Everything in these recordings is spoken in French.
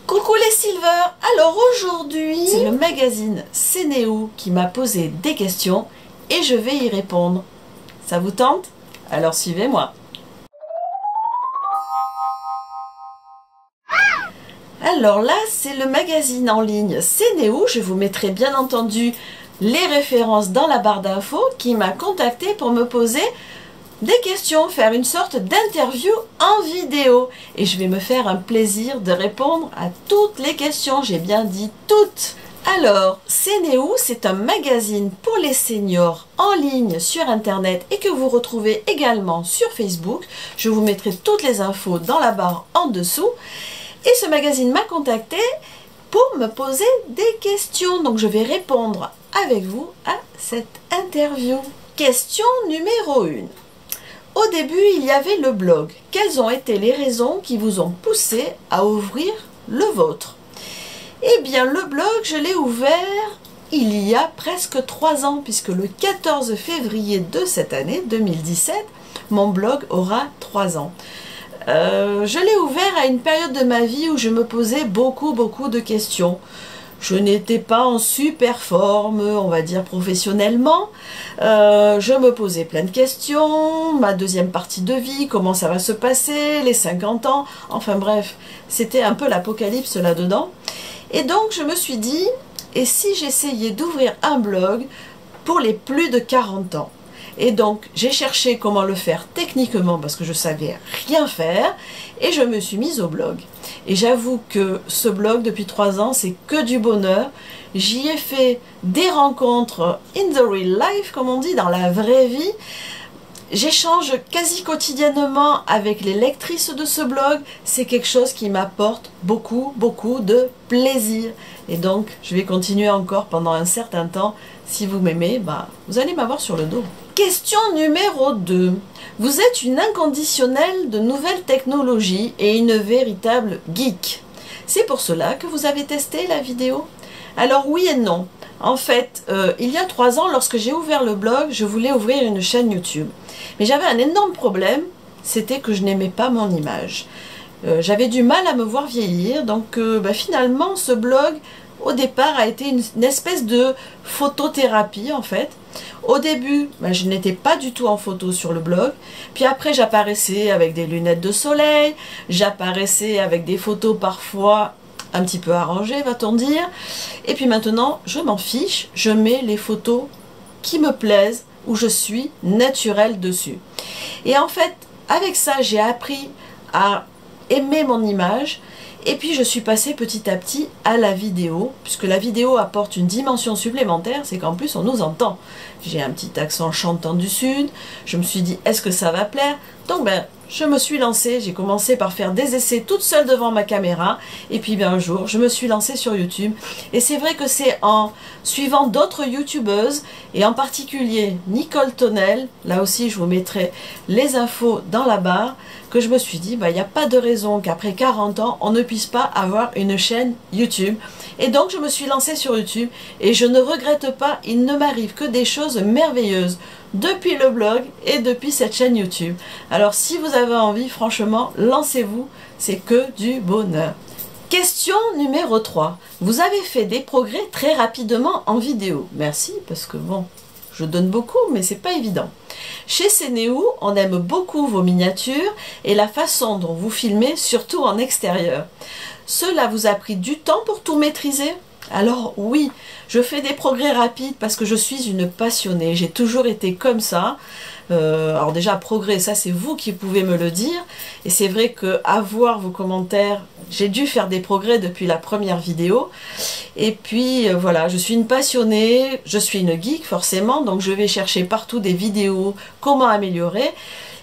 Coucou les Silver. Alors aujourd'hui, c'est le magazine C'est né où qui m'a posé des questions et je vais y répondre. Ça vous tente? Alors suivez-moi. Alors là, c'est le magazine en ligne C'est né où. Je vous mettrai bien entendu les références dans la barre d'infos, qui m'a contacté pour me poser des questions, faire une sorte d'interview en vidéo. Et je vais me faire un plaisir de répondre à toutes les questions. J'ai bien dit toutes. Alors, C'est né où, c'est un magazine pour les seniors en ligne sur Internet et que vous retrouvez également sur Facebook. Je vous mettrai toutes les infos dans la barre en dessous. Et ce magazine m'a contacté pour me poser des questions. Donc, je vais répondre avec vous à cette interview. Question numéro 1. Au début, il y avait le blog. Quelles ont été les raisons qui vous ont poussé à ouvrir le vôtre? Eh bien, le blog, je l'ai ouvert il y a presque 3 ans, puisque le 14 février de cette année, 2017, mon blog aura 3 ans. Je l'ai ouvert à une période de ma vie où je me posais beaucoup de questions. Je n'étais pas en super forme, on va dire professionnellement. Je me posais plein de questions. Ma deuxième partie de vie, comment ça va se passer, les 50 ans. Enfin bref, c'était un peu l'apocalypse là-dedans. Et donc je me suis dit, et si j'essayais d'ouvrir un blog pour les plus de 40 ans? Et donc, j'ai cherché comment le faire techniquement parce que je savais rien faire et je me suis mise au blog. Et j'avoue que ce blog, depuis 3 ans, c'est que du bonheur. J'y ai fait des rencontres in the real life, comme on dit, dans la vraie vie. J'échange quasi quotidiennement avec les lectrices de ce blog. C'est quelque chose qui m'apporte beaucoup de plaisir. Et donc, je vais continuer encore pendant un certain temps. Si vous m'aimez, vous allez m'avoir sur le dos. Question numéro 2. Vous êtes une inconditionnelle de nouvelles technologies et une véritable geek. C'est pour cela que vous avez testé la vidéo? Alors oui et non. En fait, il y a 3 ans, lorsque j'ai ouvert le blog, je voulais ouvrir une chaîne YouTube. Mais j'avais un énorme problème, c'était que je n'aimais pas mon image. J'avais du mal à me voir vieillir, donc finalement ce blog, au départ, a été une espèce de photothérapie en fait. Au début, je n'étais pas du tout en photo sur le blog. Puis après, j'apparaissais avec des lunettes de soleil. J'apparaissais avec des photos parfois un petit peu arrangées, va-t-on dire. Et puis maintenant, je m'en fiche. Je mets les photos qui me plaisent, où je suis naturelle dessus. Et en fait, avec ça, j'ai appris à aimer mon image. Et puis je suis passée petit à petit à la vidéo, puisque la vidéo apporte une dimension supplémentaire, c'est qu'en plus on nous entend. J'ai un petit accent chantant du sud, je me suis dit est-ce que ça va plaire? Donc je me suis lancée, j'ai commencé par faire des essais toute seule devant ma caméra, et puis un jour je me suis lancée sur YouTube. Et c'est vrai que c'est en suivant d'autres youtubeuses, et en particulier Nicole Tonnel, là aussi je vous mettrai les infos dans la barre, que je me suis dit, il n'y a pas de raison qu'après 40 ans, on ne puisse pas avoir une chaîne YouTube. Et donc, je me suis lancée sur YouTube et je ne regrette pas, il ne m'arrive que des choses merveilleuses depuis le blog et depuis cette chaîne YouTube. Alors, si vous avez envie, franchement, lancez-vous, c'est que du bonheur. Question numéro 3. Vous avez fait des progrès très rapidement en vidéo. Merci, parce que bon, je donne beaucoup, mais c'est pas évident. Chez C'est né où, on aime beaucoup vos miniatures et la façon dont vous filmez, surtout en extérieur. Cela vous a pris du temps pour tout maîtriser? Alors oui, je fais des progrès rapides parce que je suis une passionnée. J'ai toujours été comme ça. Alors déjà, progrès, ça c'est vous qui pouvez me le dire. Et c'est vrai qu'à voir vos commentaires, j'ai dû faire des progrès depuis la première vidéo. Et puis voilà, je suis une passionnée, je suis une geek forcément, donc je vais chercher partout des vidéos, comment améliorer.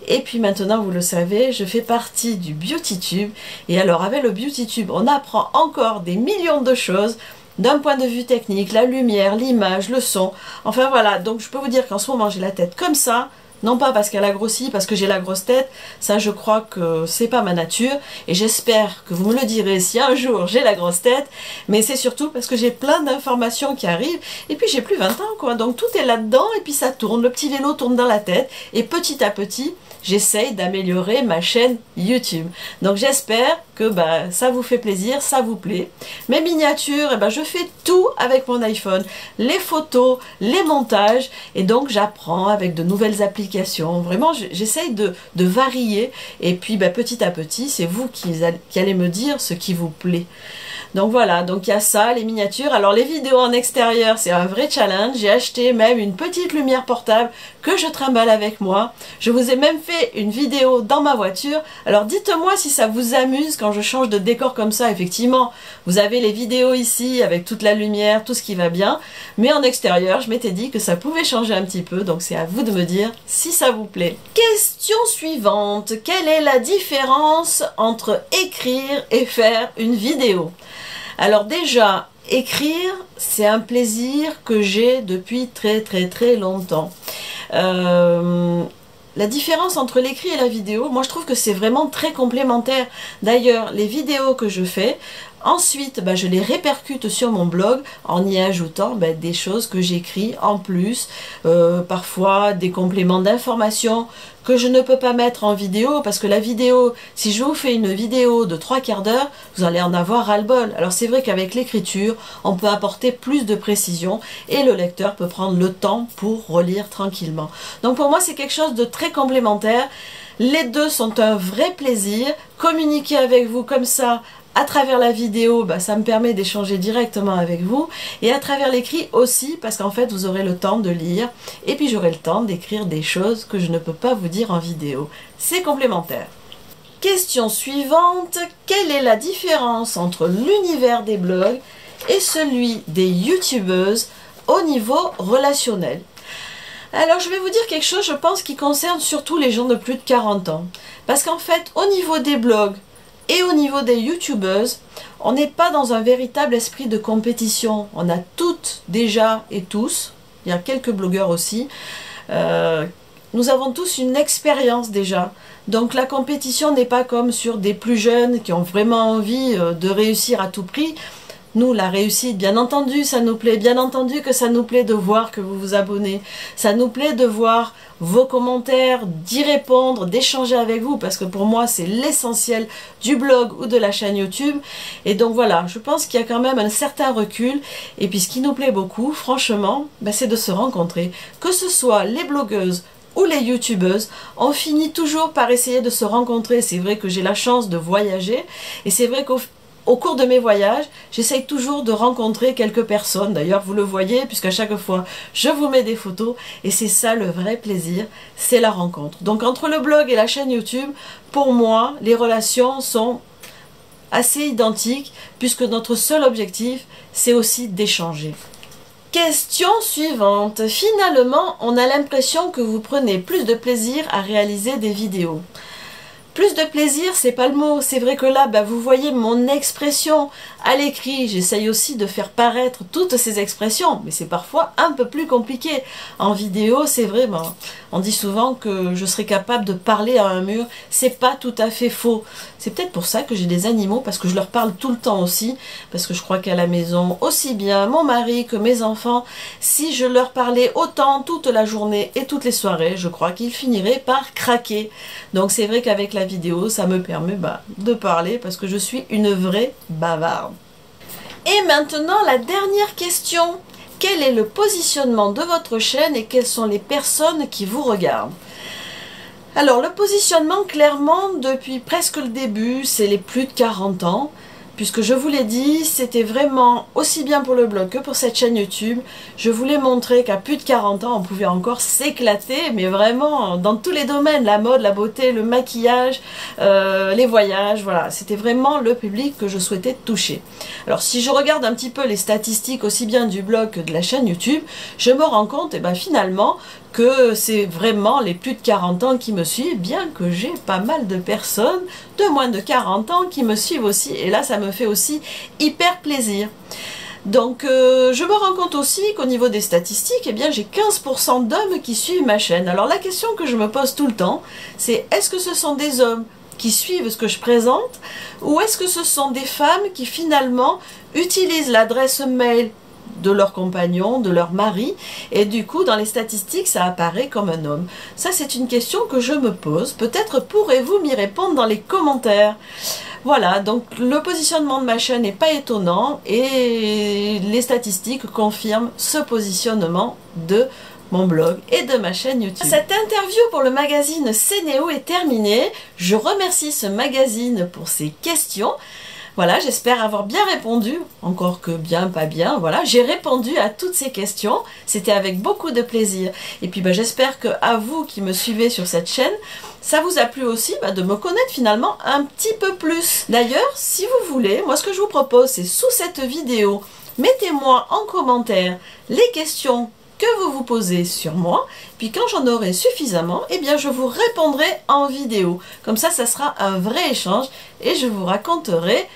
Et puis maintenant, vous le savez, je fais partie du BeautyTube. Et alors avec le BeautyTube, on apprend encore des millions de choses. D'un point de vue technique, la lumière, l'image, le son. Enfin voilà, donc je peux vous dire qu'en ce moment j'ai la tête comme ça. Non pas parce qu'elle a grossi, parce que j'ai la grosse tête, ça je crois que c'est pas ma nature, et j'espère que vous me le direz si un jour j'ai la grosse tête, mais c'est surtout parce que j'ai plein d'informations qui arrivent, et puis j'ai plus 20 ans quoi, donc tout est là-dedans, et puis ça tourne, le petit vélo tourne dans la tête, et petit à petit, j'essaye d'améliorer ma chaîne YouTube. Donc j'espère que ça vous fait plaisir, ça vous plaît. Mes miniatures, je fais tout avec mon iPhone. Les photos, les montages, et donc j'apprends avec de nouvelles applications. Vraiment, j'essaye de varier, et puis petit à petit, c'est vous qui allez me dire ce qui vous plaît. Donc voilà, donc il y a ça, les miniatures. Alors les vidéos en extérieur, c'est un vrai challenge. J'ai acheté même une petite lumière portable que je trimballe avec moi. Je vous ai même fait une vidéo dans ma voiture. Alors dites-moi si ça vous amuse quand je change de décor comme ça. Effectivement, vous avez les vidéos ici avec toute la lumière, tout ce qui va bien. Mais en extérieur, je m'étais dit que ça pouvait changer un petit peu. Donc c'est à vous de me dire si ça vous plaît. Question suivante. Quelle est la différence entre écrire et faire une vidéo ? Alors déjà, écrire, c'est un plaisir que j'ai depuis très longtemps. La différence entre l'écrit et la vidéo, moi je trouve que c'est vraiment très complémentaire. D'ailleurs, les vidéos que je fais, ensuite je les répercute sur mon blog en y ajoutant des choses que j'écris en plus, parfois des compléments d'informations que je ne peux pas mettre en vidéo, parce que la vidéo, si je vous fais une vidéo de 3/4 d'heure, vous allez en avoir ras-le-bol. Alors c'est vrai qu'avec l'écriture, on peut apporter plus de précision et le lecteur peut prendre le temps pour relire tranquillement. Donc pour moi, c'est quelque chose de très complémentaire. Les deux sont un vrai plaisir. Communiquer avec vous comme ça, à travers la vidéo, ça me permet d'échanger directement avec vous, et à travers l'écrit aussi, parce qu'en fait vous aurez le temps de lire, et puis j'aurai le temps d'écrire des choses que je ne peux pas vous dire en vidéo. C'est complémentaire. Question suivante, quelle est la différence entre l'univers des blogs et celui des youtubeuses au niveau relationnel? Alors je vais vous dire quelque chose, je pense, qui concerne surtout les gens de plus de 40 ans. Parce qu'en fait, au niveau des blogs, et au niveau des youtubeuses, on n'est pas dans un véritable esprit de compétition. On a toutes déjà et tous, il y a quelques blogueurs aussi, nous avons tous une expérience déjà. Donc la compétition n'est pas comme sur des plus jeunes qui ont vraiment envie de réussir à tout prix. Nous, la réussite, bien entendu, ça nous plaît. Bien entendu que ça nous plaît de voir que vous vous abonnez. Ça nous plaît de voir vos commentaires, d'y répondre, d'échanger avec vous. Parce que pour moi, c'est l'essentiel du blog ou de la chaîne YouTube. Et donc voilà, je pense qu'il y a quand même un certain recul. Et puis ce qui nous plaît beaucoup, franchement, c'est de se rencontrer. Que ce soit les blogueuses ou les youtubeuses, on finit toujours par essayer de se rencontrer. C'est vrai que j'ai la chance de voyager. Et c'est vrai qu'au cours de mes voyages, j'essaye toujours de rencontrer quelques personnes. D'ailleurs, vous le voyez, puisqu'à chaque fois, je vous mets des photos. Et c'est ça le vrai plaisir, c'est la rencontre. Donc, entre le blog et la chaîne YouTube, pour moi, les relations sont assez identiques, puisque notre seul objectif, c'est aussi d'échanger. Question suivante. Finalement, on a l'impression que vous prenez plus de plaisir à réaliser des vidéos. Plus de plaisir, c'est pas le mot. C'est vrai que là, vous voyez mon expression à l'écrit. J'essaye aussi de faire paraître toutes ces expressions, mais c'est parfois un peu plus compliqué. En vidéo, c'est vrai, on dit souvent que je serais capable de parler à un mur. C'est pas tout à fait faux. C'est peut-être pour ça que j'ai des animaux, parce que je leur parle tout le temps aussi, parce que je crois qu'à la maison, aussi bien mon mari que mes enfants, si je leur parlais autant toute la journée et toutes les soirées, je crois qu'ils finiraient par craquer. Donc c'est vrai qu'avec la vidéo, ça me permet de parler, parce que je suis une vraie bavarde. Et maintenant, la dernière question. Quel est le positionnement de votre chaîne et quelles sont les personnes qui vous regardent? Alors, le positionnement, clairement, depuis presque le début, c'est les plus de 40 ans. Puisque je vous l'ai dit, c'était vraiment aussi bien pour le blog que pour cette chaîne YouTube. Je voulais montrer qu'à plus de 40 ans, on pouvait encore s'éclater, mais vraiment dans tous les domaines, la mode, la beauté, le maquillage, les voyages, voilà. C'était vraiment le public que je souhaitais toucher. Alors si je regarde un petit peu les statistiques aussi bien du blog que de la chaîne YouTube, je me rends compte, finalement, que c'est vraiment les plus de 40 ans qui me suivent, bien que j'ai pas mal de personnes de moins de 40 ans qui me suivent aussi, et là ça me fait aussi hyper plaisir. Donc je me rends compte aussi qu'au niveau des statistiques, j'ai 15% d'hommes qui suivent ma chaîne. Alors la question que je me pose tout le temps, c'est est-ce que ce sont des hommes qui suivent ce que je présente, ou est-ce que ce sont des femmes qui finalement utilisent l'adresse mail de leur compagnon, de leur mari, et du coup dans les statistiques ça apparaît comme un homme. Ça c'est une question que je me pose, peut-être pourrez-vous m'y répondre dans les commentaires. Voilà, donc le positionnement de ma chaîne n'est pas étonnant et les statistiques confirment ce positionnement de mon blog et de ma chaîne YouTube. Cette interview pour le magazine CNeO est terminée. Je remercie ce magazine pour ses questions. Voilà, j'espère avoir bien répondu, encore que bien, pas bien, voilà, j'ai répondu à toutes ces questions, c'était avec beaucoup de plaisir. Et puis j'espère que à vous qui me suivez sur cette chaîne, ça vous a plu aussi de me connaître finalement un petit peu plus. D'ailleurs, si vous voulez, moi ce que je vous propose, c'est sous cette vidéo, mettez-moi en commentaire les questions que vous vous posez sur moi, puis quand j'en aurai suffisamment, eh bien je vous répondrai en vidéo. Comme ça sera un vrai échange et je vous raconterai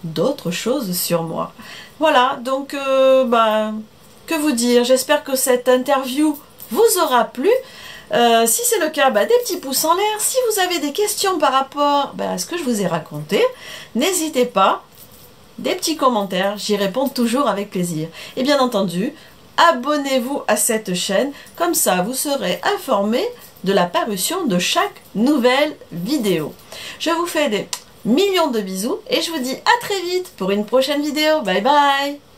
d'autres choses sur moi. Voilà, donc que vous dire, j'espère que cette interview vous aura plu. Si c'est le cas, des petits pouces en l'air. Si vous avez des questions par rapport à ce que je vous ai raconté, n'hésitez pas, des petits commentaires, j'y réponds toujours avec plaisir. Et bien entendu, abonnez-vous à cette chaîne, comme ça vous serez informé de la parution de chaque nouvelle vidéo. Je vous fais des millions de bisous et je vous dis à très vite pour une prochaine vidéo. Bye bye!